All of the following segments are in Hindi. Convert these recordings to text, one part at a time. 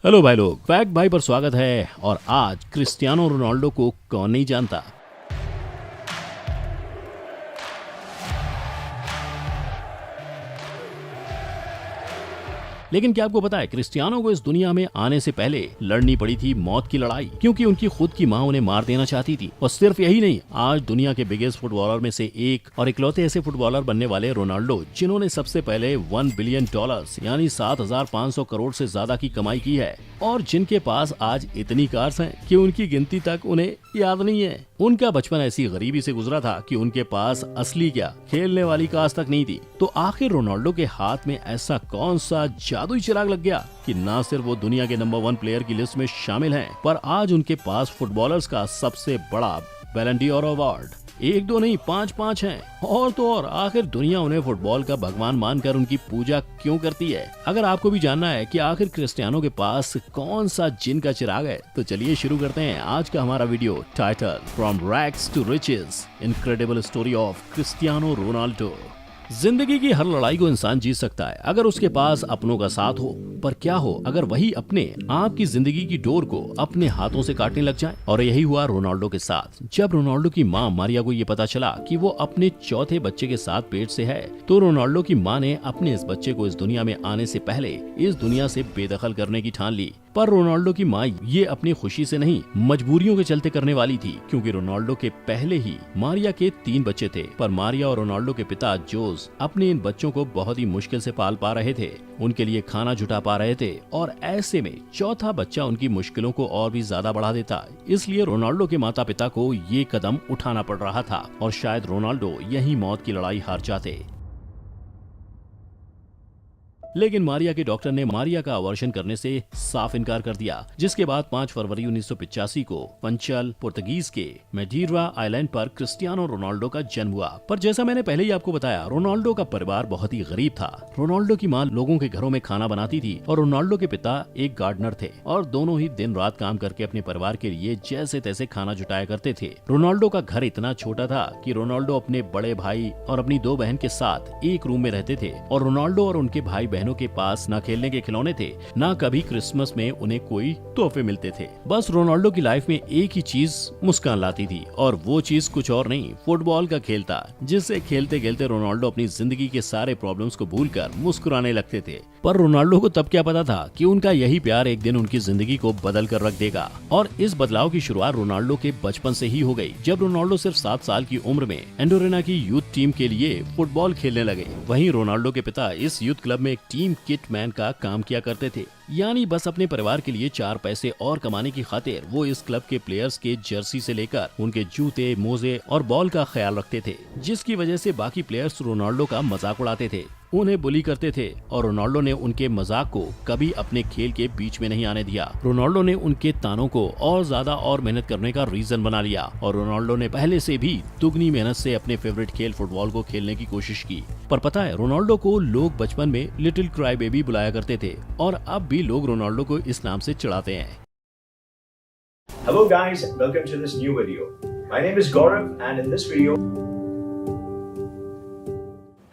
हेलो भाई लोग, फैक्ट भाई पर स्वागत है। और आज क्रिस्टियानो रोनाल्डो को कौन नहीं जानता। लेकिन क्या आपको पता है, क्रिस्टियानो को इस दुनिया में आने से पहले लड़नी पड़ी थी मौत की लड़ाई, क्योंकि उनकी खुद की मां उन्हें मार देना चाहती थी। और सिर्फ यही नहीं, आज दुनिया के बिगेस्ट फुटबॉलर में से एक और इकलौते ऐसे फुटबॉलर बनने वाले रोनाल्डो, जिन्होंने सबसे पहले $1 बिलियन यानी 7,500 करोड़ से ज्यादा की कमाई की है, और जिनके पास आज इतनी कार्स हैं कि उनकी गिनती तक उन्हें याद नहीं है। उनका बचपन ऐसी गरीबी से गुजरा था कि उनके पास असली क्या, खेलने वाली कार्स तक नहीं थी। तो आखिर रोनाल्डो के हाथ में ऐसा कौन सा जादुई चिराग लग गया कि न सिर्फ वो दुनिया के नंबर 1 प्लेयर की लिस्ट में शामिल हैं, पर आज उनके पास फुटबॉलर्स का सबसे बड़ा बैलन ड'ओर अवार्ड 1 2 नहीं 5 हैं। और तो और आखिर दुनिया उन्हें फुटबॉल का भगवान मानकर उनकी पूजा क्यों करती है। अगर आपको भी जानना है कि आखिर क्रिस्टियानो के पास कौन सा जिन का चिराग है, तो चलिए शुरू करते हैं आज का हमारा video title from rags to riches, incredible story of Cristiano Ronaldo. जिंदगी की हर लड़ाई को इंसान जीत सकता है अगर उसके पास अपनों का साथ हो, पर क्या हो अगर वही अपने आपकी जिंदगी की डोर को अपने हाथों से काटने लग जाए। और यही हुआ रोनाल्डो के साथ। जब रोनाल्डो की मां मारिया को ये पता चला कि वो अपने चौथे बच्चे के साथ पेट से है, तो रोनाल्डो की मां ने अपने इस बच्चे को इस दुनिया में आने से पहले इस दुनिया से बेदखल करने की ठान ली। पर रोनाल्डो की मां ये अपनी खुशी से नहीं, मजबूरियों के चलते करने वाली थी, क्योंकि रोनाल्डो के पहले ही मारिया के 3 बच्चे थे। पर मारिया और रोनाल्डो के पिता जोस अपने इन बच्चों को बहुत ही मुश्किल से पाल पा रहे थे, उनके लिए खाना जुटा पा रहे थे, और ऐसे में चौथा बच्चा उनकी मुश्किलों को और भी ज्यादा बढ़ा देता। इसलिए रोनाल्डो के माता पिता को ये कदम उठाना पड़ रहा था, और शायद रोनाल्डो यही मौत की लड़ाई हार जाते। लेकिन मारिया के डॉक्टर ने मारिया का अबॉर्शन करने से साफ इनकार कर दिया, जिसके बाद 5 फरवरी 1985 को पंचल पुर्तगीज के मैडीरा आइलैंड पर क्रिस्टियानो रोनाल्डो का जन्म हुआ। पर जैसा मैंने पहले ही आपको बताया, रोनाल्डो का परिवार बहुत ही गरीब था। रोनाल्डो की मां लोगों के घरों में खाना बनाती थी, और रोनाल्डो के पिता एक गार्डनर थे, और दोनों ही दिन रात काम करके अपने परिवार के लिए जैसे तैसे खाना जुटाया करते थे। रोनाल्डो का घर इतना छोटा था कि रोनाल्डो अपने बड़े भाई और अपनी 2 बहन के साथ एक रूम में रहते थे, और रोनाल्डो और उनके भाई बहनों के पास ना खेलने के खिलौने थे, ना कभी क्रिसमस में उन्हें कोई तोहफे मिलते थे। बस रोनाल्डो की लाइफ में एक ही चीज मुस्कान लाती थी, और वो चीज कुछ और नहीं, फुटबॉल का खेल था, जिससे खेलते खेलते रोनाल्डो अपनी जिंदगी के सारे प्रॉब्लम्स को भूलकर मुस्कुराने लगते थे। पर रोनाल्डो को तब क्या पता था कि उनका यही प्यार एक दिन उनकी जिंदगी को बदल कर रख देगा। और इस बदलाव की शुरुआत रोनाल्डो के बचपन से ही हो गई, जब रोनाल्डो सिर्फ 7 साल की उम्र में एंडोरेना की यूथ टीम के लिए फुटबॉल खेलने लगे। वहीं रोनाल्डो के पिता इस यूथ क्लब में एक टीम किट मैन का काम किया करते थे, यानी बस अपने परिवार के लिए 4 पैसे और कमाने की खातिर वो इस क्लब के प्लेयर्स के जर्सी से लेकर उनके जूते, मोजे और बॉल का ख्याल रखते थे, जिसकी वजह से बाकी प्लेयर्स रोनाल्डो का मजाक उड़ाते थे, उन्हें बुली करते थे, और रोनाल्डो ने उनके मजाक को कभी अपने खेल के बीच में नहीं आने दिया। रोनाल्डो ने उनके तानों को और ज्यादा और मेहनत करने का रीजन बना लिया, और रोनाल्डो ने पहले से भी दुगनी मेहनत से अपने फेवरेट खेल फुटबॉल को खेलने की कोशिश की। पर पता है, रोनाल्डो को लोग बचपन में लिटिल क्राई बेबी बुलाया करते थे, और अब भी लोग रोनाल्डो को इस नाम से चिढ़ाते हैं। Hello guys, welcome to this new video. My name is Gaurav and in this video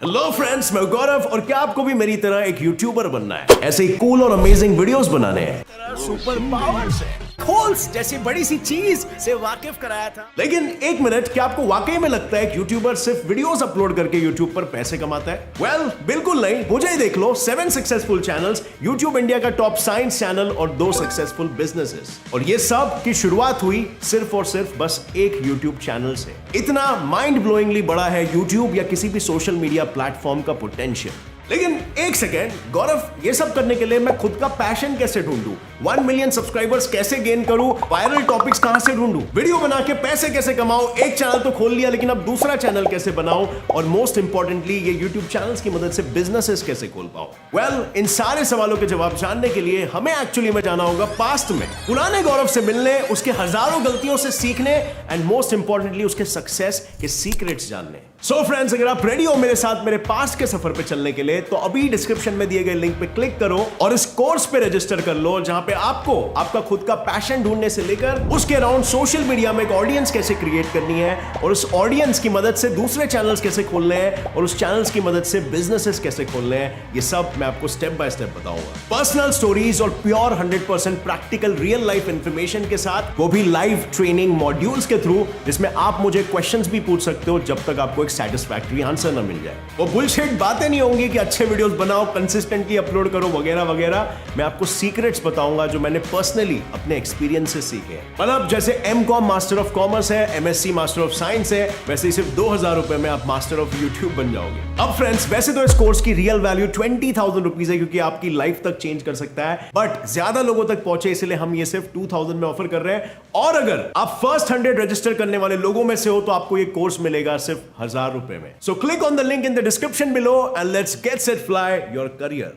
hello friends, मैं गौरव, और क्या आपको भी मेरी तरह एक यूट्यूबर बनना है? ऐसे ही कूल और अमेजिंग वीडियोस बनाने हैं, सुपर पावर से खोल्स जैसी बड़ी सी चीज से वाकिफ कराया था। लेकिन एक मिनट, क्या आपको वाकई में लगता है कि यूट्यूबर सिर्फ वीडियोस अपलोड करके यूट्यूब पर पैसे कमाता है? वेल, बिल्कुल नहीं। मुझे ही देख लो, 7 सक्सेसफुल चैनल्स, यूट्यूब इंडिया का टॉप साइंस चैनल, और 2 सक्सेसफुल बिजनेसेस, और ये सब की शुरुआत हुई सिर्फ और सिर्फ बस एक यूट्यूब चैनल से। इतना माइंड ब्लोइंगली बड़ा है यूट्यूब या किसी भी सोशल मीडिया प्लेटफॉर्म का पोटेंशियल। लेकिन एक सेकेंड, गौरव, ये सब करने के लिए मैं खुद का पैशन कैसे ढूंढूं? 1 मिलियन सब्सक्राइबर्स कैसे गेन करूं? वायरल टॉपिक्स कहां से ढूंढूं? वीडियो बना के पैसे कैसे कमाऊं? एक चैनल तो खोल लिया, लेकिन अब दूसरा चैनल कैसे बनाऊं? और मोस्ट इंपॉर्टेंटली, ये यूट्यूब चैनल्स की मदद से बिजनेसेस कैसे खोल पाऊं? वेल, इन सारे सवालों के जवाब जानने के लिए हमें एक्चुअली में जाना होगा पास्ट में, पुराने गौरव से मिलने, उसके हजारों गलतियों से सीखने, एंड मोस्ट इंपॉर्टेंटली उसके सक्सेस के सीक्रेट्स जानने। सो फ्रेंड्स, अगर आप रेडी हो मेरे साथ मेरे पास्ट के सफर पे चलने के लिए, तो अभी डिस्क्रिप्शन में दिए गए लिंक पे क्लिक करो और इस कोर्स पे रजिस्टर कर लो, जहां पे आपको आपका खुद का पैशन ढूंढने से लेकर उसके अराउंड सोशल मीडिया में एक ऑडियंस कैसे क्रिएट करनी है और उस ऑडियंस की मदद से दूसरे चैनल्स कैसे खोलने हैं और उस चैनल्स की मदद से बिजनेसेस कैसे खोलने हैं, ये सब मैं आपको स्टेप बाय स्टेप बताऊंगा। पर्सनल स्टोरीज और pure 100% practical real life information के साथ, वो भी लाइव ट्रेनिंग मॉड्यूल्स के थ्रू, जिसमें आप मुझे क्वेश्चंस भी पूछ सकते हो जब तक आपको सेटिस्फैक्टरी आंसर ना मिल जाए। वो बुलशिट बातें नहीं होंगी कि अच्छे वीडियोस बनाओ, कंसिस्टेंटली अपलोड करो वगैरह वगैरह। मैं आपको सीक्रेट्स बताऊंगा जो मैंने पर्सनली अपने एक्सपीरियंस से सीखे हैं। मतलब जैसे M.Com मास्टर ऑफ कॉमर्स है, MSc मास्टर ऑफ साइंस है, वैसे ही सिर्फ 2000 रुपए में आप मास्टर ऑफ यूट्यूब बन जाओगे। अब फ्रेंड्स, वैसे तो इस कोर्स की रियल वैल्यू 20,000 रुपीज है, क्योंकि आपकी लाइफ तक चेंज कर सकता है, बट ज्यादा लोगों तक पहुंचे इसलिए हम ये सिर्फ 2000 में ऑफर कर रहे हैं। और अगर आप फर्स्ट 100 रजिस्टर करने वाले लोगों में से हो तो आपको ये कोर्स मिलेगा सिर्फ 1000 रुपए में। So click on the link in the description below and let's get set fly your career.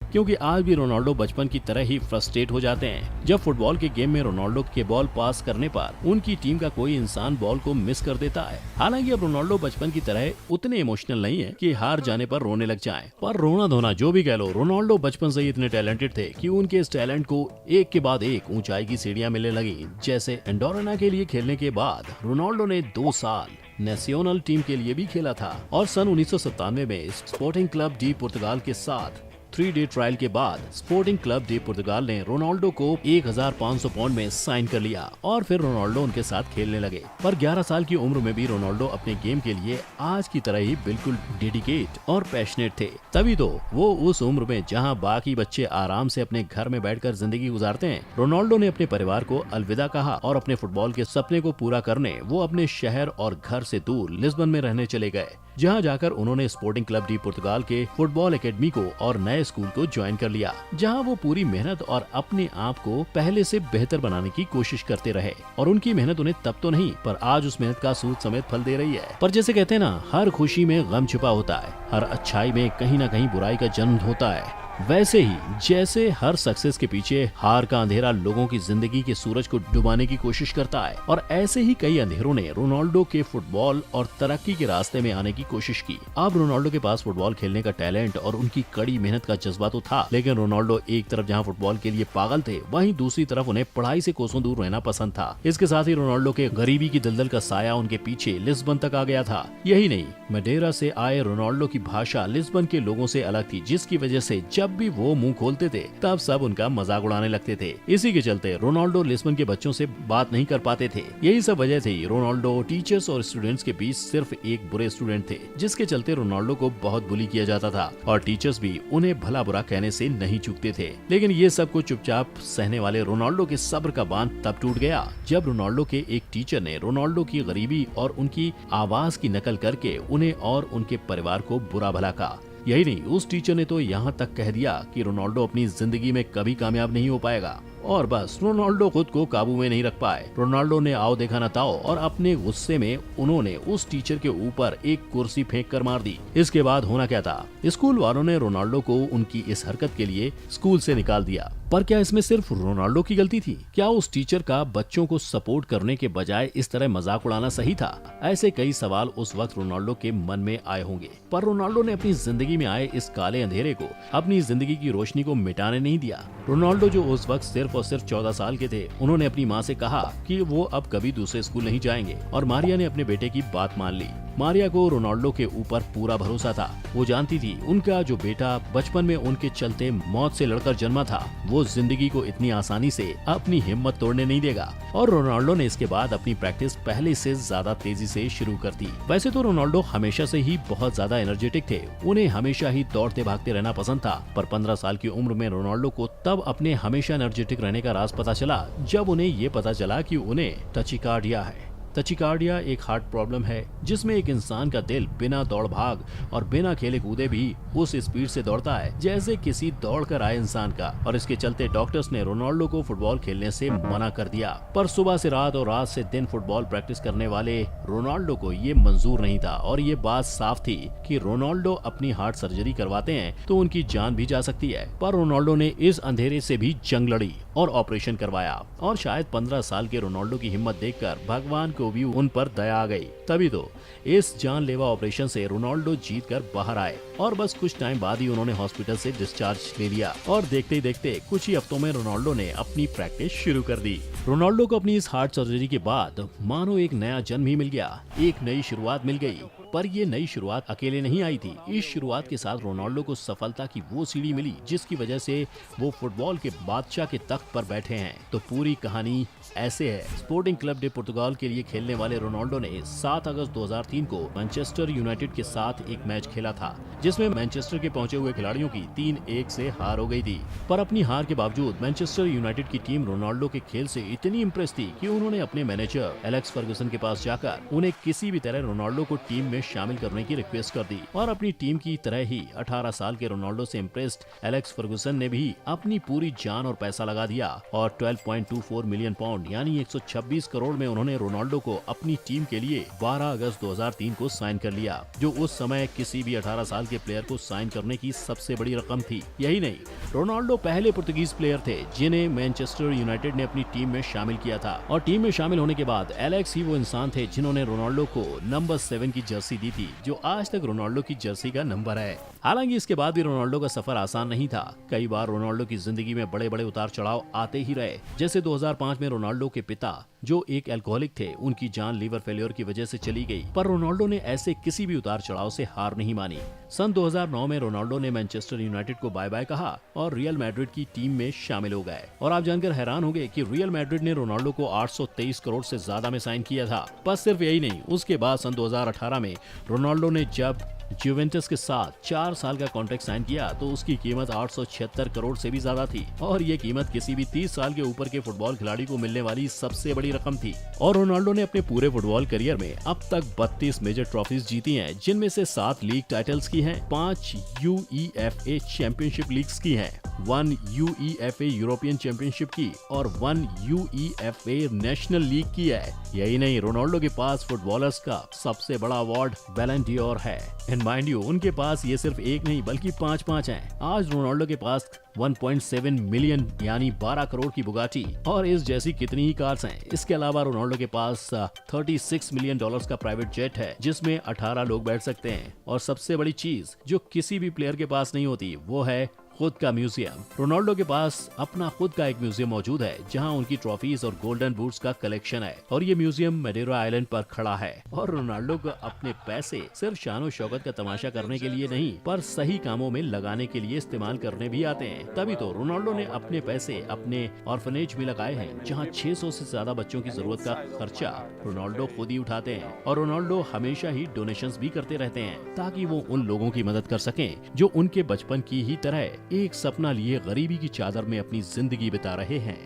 क्योंकि आज भी रोनाल्डो बचपन की तरह ही फ्रस्ट्रेट हो जाते हैं जब फुटबॉल के गेम में रोनाल्डो के बॉल पास करने पर उनकी टीम का कोई इंसान बॉल को मिस कर देता है। हालांकि अब रोनाल्डो बचपन की तरह उतने इमोशनल नहीं है कि हार जाने पर रोने लग जाएं। पर रोना धोना जो भी कह लो, रोनाल्डो बचपन से ही इतने टैलेंटेड थे कि उनके इस टैलेंट को एक के बाद एक ऊंचाई की सीढ़ियां मिलने लगी। जैसे एंडोराना के लिए खेलने के बाद रोनाल्डो ने 2 साल नेशनल टीम के लिए भी खेला था और सन 1997 में स्पोर्टिंग क्लब डी पुर्तगाल के साथ 3 डे ट्रायल के बाद स्पोर्टिंग क्लब डी पुर्तगाल ने रोनाल्डो को 1500 पाउंड में साइन कर लिया और फिर रोनाल्डो उनके साथ खेलने लगे। पर 11 साल की उम्र में भी रोनाल्डो अपने गेम के लिए आज की तरह ही बिल्कुल डेडिकेट और पैशनेट थे। तभी तो वो उस उम्र में जहां बाकी बच्चे आराम से अपने घर में बैठकर जिंदगी गुजारते हैं, रोनाल्डो ने अपने परिवार को अलविदा कहा और अपने फुटबॉल के सपने को पूरा करने वो अपने शहर और घर से दूर लिस्बन में रहने चले गए, जहां जाकर उन्होंने स्पोर्टिंग क्लब डी पुर्तगाल के फुटबॉल एकेडमी को और नए स्कूल को ज्वाइन कर लिया, जहां वो पूरी मेहनत और अपने आप को पहले से बेहतर बनाने की कोशिश करते रहे। और उनकी मेहनत उन्हें तब तो नहीं, पर आज उस मेहनत का सूद समेत फल दे रही है। पर जैसे कहते हैं ना, हर खुशी में गम छुपा होता है, हर अच्छाई में कहीं ना कहीं बुराई का जन्म होता है। वैसे ही जैसे हर सक्सेस के पीछे हार का अंधेरा लोगों की जिंदगी के सूरज को डुबाने की कोशिश करता है, और ऐसे ही कई अंधेरों ने रोनाल्डो के फुटबॉल और तरक्की के रास्ते में आने की कोशिश की। अब रोनाल्डो के पास फुटबॉल खेलने का टैलेंट और उनकी कड़ी मेहनत का जज्बा तो था, लेकिन रोनाल्डो एक तरफ जहां फुटबॉल के लिए पागल थे, वहीं दूसरी तरफ उन्हें पढ़ाई से कोसों दूर रहना पसंद था। इसके साथ ही रोनाल्डो के गरीबी की दलदल का साया उनके पीछे लिस्बन तक आ गया था। यही नहीं, मडेरा से आए रोनाल्डो की भाषा लिस्बन के लोगों से अलग थी, जिसकी वजह से जब भी वो मुंह खोलते थे तब सब उनका मजाक उड़ाने लगते थे। इसी के चलते रोनाल्डो लिस्बन के बच्चों से बात नहीं कर पाते थे। यही सब वजह थी रोनाल्डो टीचर्स और स्टूडेंट्स के बीच सिर्फ एक बुरे स्टूडेंट थे, जिसके चलते रोनाल्डो को बहुत बुली किया जाता था और टीचर्स भी उन्हें भला बुरा कहने से नहीं चूकते थे। लेकिन ये सब कुछ चुपचाप सहने वाले रोनाल्डो के सब्र का बांध तब टूट गया जब रोनाल्डो के एक टीचर ने रोनाल्डो की गरीबी और उनकी आवाज की नकल करके उन्हें और उनके परिवार को बुरा भला कहा। यही नहीं, उस टीचर ने तो यहाँ तक कह दिया कि रोनाल्डो अपनी जिंदगी में कभी कामयाब नहीं हो पाएगा। और बस रोनाल्डो खुद को काबू में नहीं रख पाए। रोनाल्डो ने आओ देखा न ताओ और अपने गुस्से में उन्होंने उस टीचर के ऊपर एक कुर्सी फेंक कर मार दी। इसके बाद होना क्या था, स्कूल वालों ने रोनाल्डो को उनकी इस हरकत के लिए स्कूल से निकाल दिया। पर क्या इसमें सिर्फ रोनाल्डो की गलती थी? क्या उस टीचर का बच्चों को सपोर्ट करने के बजाय इस तरह मजाक उड़ाना सही था? ऐसे कई सवाल उस वक्त रोनाल्डो के मन में आए होंगे। पर रोनाल्डो ने अपनी जिंदगी में आए इस काले अंधेरे को अपनी जिंदगी की रोशनी को मिटाने नहीं दिया। रोनाल्डो जो उस वक्त सिर्फ और सिर्फ 14 साल के थे, उन्होंने अपनी माँ से कहा कि वो अब कभी दूसरे स्कूल नहीं जाएंगे और मारिया ने अपने बेटे की बात मान ली। मारिया को रोनाल्डो के ऊपर पूरा भरोसा था। वो जानती थी उनका जो बेटा बचपन में उनके चलते मौत से लड़कर जन्मा था, वो जिंदगी को इतनी आसानी से अपनी हिम्मत तोड़ने नहीं देगा। और रोनाल्डो ने इसके बाद अपनी प्रैक्टिस पहले से ज्यादा तेजी से शुरू कर दी। वैसे तो रोनाल्डो हमेशा से ही बहुत ज्यादा एनर्जेटिक थे, उन्हें हमेशा ही दौड़ते भागते रहना पसंद था। पर 15 साल की उम्र में रोनाल्डो को तब अपने हमेशा एनर्जेटिक रहने का राज पता चला जब उन्हें ये पता चला कि उन्हें टचिकार्डिया है। टचिकार्डिया एक हार्ट प्रॉब्लम है जिसमें एक इंसान का दिल बिना दौड़ भाग और बिना खेले कूदे भी उस स्पीड से दौड़ता है जैसे किसी दौड़ कर आए इंसान का। और इसके चलते डॉक्टर्स ने रोनाल्डो को फुटबॉल खेलने से मना कर दिया। पर सुबह से रात और रात से दिन फुटबॉल प्रैक्टिस करने वाले रोनाल्डो को ये मंजूर नहीं था और ये बात साफ थी कि रोनाल्डो अपनी हार्ट सर्जरी करवाते हैं तो उनकी जान भी जा सकती है। पर रोनाल्डो ने इस अंधेरे से भी जंग लड़ी और ऑपरेशन करवाया। और शायद 15 साल के रोनाल्डो की हिम्मत देखकर भगवान को भी उन पर दया आ गई। तभी तो इस जानलेवा ऑपरेशन से रोनाल्डो जीतकर बाहर आए और बस कुछ टाइम बाद ही उन्होंने हॉस्पिटल से डिस्चार्ज ले लिया। और देखते ही देखते कुछ ही हफ्तों में रोनाल्डो ने अपनी प्रैक्टिस शुरू कर दी। रोनाल्डो को अपनी इस हार्ट सर्जरी के बाद मानो एक नया जन्म ही मिल गया, एक नई शुरुआत मिल गई। पर ये नई शुरुआत अकेले नहीं आई थी। इस शुरुआत के साथ रोनाल्डो को सफलता की वो सीढ़ी मिली जिसकी वजह से वो फुटबॉल के बादशाह के तख्त पर बैठे हैं। तो पूरी कहानी ऐसे है। स्पोर्टिंग क्लब डे पुर्तगाल के लिए खेलने वाले रोनाल्डो ने 7 अगस्त 2003 को मैनचेस्टर यूनाइटेड के साथ एक मैच खेला था, जिसमें मैनचेस्टर के पहुंचे हुए खिलाड़ियों की 3-1 से हार हो गई थी। पर अपनी हार के बावजूद मैनचेस्टर यूनाइटेड की टीम रोनाल्डो के खेल से इतनी इम्प्रेस थी कि उन्होंने अपने मैनेजर एलेक्स फर्गुसन के पास जाकर उन्हें किसी भी तरह रोनाल्डो को टीम में शामिल करने की रिक्वेस्ट कर दी। और अपनी टीम की तरह ही 18 साल के रोनाल्डो से इम्प्रेस्ड एलेक्स फर्गुसन ने भी अपनी पूरी जान और पैसा लगा दिया और 12.24 मिलियन पाउंड यानी 126 करोड़ में उन्होंने रोनाल्डो को अपनी टीम के लिए 12 अगस्त 2003 को साइन कर लिया, जो उस समय किसी भी 18 साल के प्लेयर को साइन करने की सबसे बड़ी रकम थी। यही नहीं, रोनाल्डो पहले पुर्तगीज प्लेयर थे जिन्हें मैनचेस्टर यूनाइटेड ने अपनी टीम में शामिल किया था। और टीम में शामिल होने के बाद एलेक्स ही वो इंसान थे जिन्होंने रोनाल्डो को नंबर 7 की जर्सी दी थी, जो आज तक रोनाल्डो की जर्सी का नंबर है। हालांकि इसके बाद भी रोनाल्डो का सफर आसान नहीं था। कई बार रोनाल्डो की जिंदगी में बड़े बड़े उतार चढ़ाव आते ही रहे। जैसे 2005 में रोनाल्डो के पिता जो एक अल्कोहलिक थे, उनकी जान लीवर फेलियर की वजह से चली गई। पर रोनाल्डो ने ऐसे किसी भी उतार चढ़ाव से हार नहीं मानी। सन 2009 में रोनाल्डो ने मैनचेस्टर यूनाइटेड को बाय बाय कहा और रियल मैड्रिड की टीम में शामिल हो गए। और आप जानकर हैरान होंगे कि रियल मैड्रिड ने रोनाल्डो को 823 करोड़ से ज्यादा में साइन किया था। बस सिर्फ यही नहीं, उसके बाद सन 2018 में रोनाल्डो ने जब जुवेंटस के साथ 4 साल का कॉन्ट्रैक्ट साइन किया तो उसकी कीमत 876 करोड़ से भी ज्यादा थी। और ये कीमत किसी भी 30 साल के ऊपर के फुटबॉल खिलाड़ी को मिलने वाली सबसे बड़ी रकम थी। और रोनाल्डो ने अपने पूरे फुटबॉल करियर में अब तक 32 मेजर ट्रॉफीज जीती हैं, जिनमें से 7 लीग टाइटल्स की हैं, 5 UEFA चैंपियनशिप लीग्स की हैं, 1 UEFA यूरोपियन चैंपियनशिप की और 1 UEFA नेशनल लीग की है। यही नहीं, रोनाल्डो के पास फुटबॉलर्स का सबसे बड़ा अवार्ड बैलन ड'ओर है। एंड माइंड यू, उनके पास ये सिर्फ एक नहीं बल्कि 5 हैं। आज रोनाल्डो के पास 1.7 मिलियन यानी 12 करोड़ की बुगाटी और इस जैसी कितनी ही कार्स हैं। इसके अलावा रोनाल्डो के पास 36 मिलियन डॉलर्स का प्राइवेट जेट है, जिसमें 18 लोग बैठ सकते हैं। और सबसे बड़ी चीज जो किसी भी प्लेयर के पास नहीं होती, वो है खुद का म्यूजियम। रोनाल्डो के पास अपना खुद का एक म्यूजियम मौजूद है, जहां उनकी ट्रॉफीज और गोल्डन बूट्स का कलेक्शन है। और ये म्यूजियम मैडेरा आइलैंड पर खड़ा है। और रोनाल्डो को अपने पैसे सिर्फ शानो शौकत का तमाशा करने के लिए नहीं, पर सही कामों में लगाने के लिए इस्तेमाल करने भी आते हैं। तभी तो रोनाल्डो ने अपने पैसे अपने ऑर्फनेज में लगाए हैं, जहाँ 600 से ज्यादा बच्चों की जरूरत का खर्चा रोनाल्डो खुद ही उठाते हैं। और रोनाल्डो हमेशा ही डोनेशंस भी करते रहते हैं, ताकि वो उन लोगों की मदद कर सकें जो उनके बचपन की ही तरह एक सपना लिए गरीबी की चादर में अपनी जिंदगी बिता रहे हैं।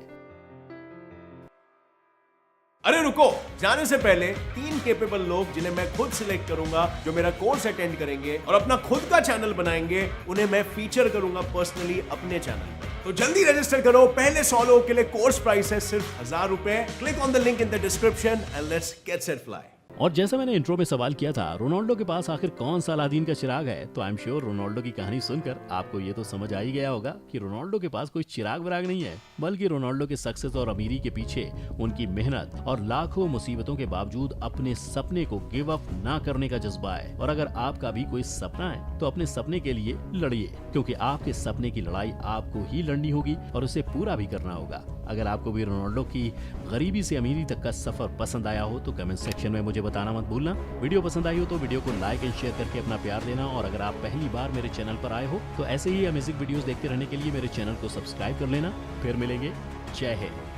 अरे रुको, जाने से पहले 3 केपेबल लोग जिन्हें मैं खुद सिलेक्ट करूंगा, जो मेरा कोर्स अटेंड करेंगे और अपना खुद का चैनल बनाएंगे, उन्हें मैं फीचर करूंगा पर्सनली अपने चैनल पर। तो जल्दी रजिस्टर करो। पहले 100 लोगों के लिए कोर्स प्राइस है सिर्फ 1000 रुपए। Click on the link in the description and let's get set fly. और जैसा मैंने इंट्रो में सवाल किया था, रोनाल्डो के पास आखिर कौन सा अलादीन का चिराग है, तो आई एम श्योर रोनाल्डो की कहानी सुनकर आपको ये तो समझ आ ही गया होगा कि रोनाल्डो के पास कोई चिराग विराग नहीं है, बल्कि रोनाल्डो के सक्सेस और अमीरी के पीछे उनकी मेहनत और लाखों मुसीबतों के बावजूद अपने सपने को गिव अप ना करने का जज्बा है। और अगर आपका भी कोई सपना है तो अपने सपने के लिए लड़िए, क्योंकि आपके सपने की लड़ाई आपको ही लड़नी होगी और उसे पूरा भी करना होगा। अगर आपको भी रोनाल्डो की गरीबी से अमीरी तक का सफर पसंद आया हो तो कमेंट सेक्शन में मुझे बताना मत भूलना। वीडियो पसंद आई हो तो वीडियो को लाइक एंड शेयर करके अपना प्यार देना। और अगर आप पहली बार मेरे चैनल पर आए हो तो ऐसे ही अमेजिंग वीडियोस देखते रहने के लिए मेरे चैनल को सब्सक्राइब कर लेना। फिर मिलेंगे। जय हिंद।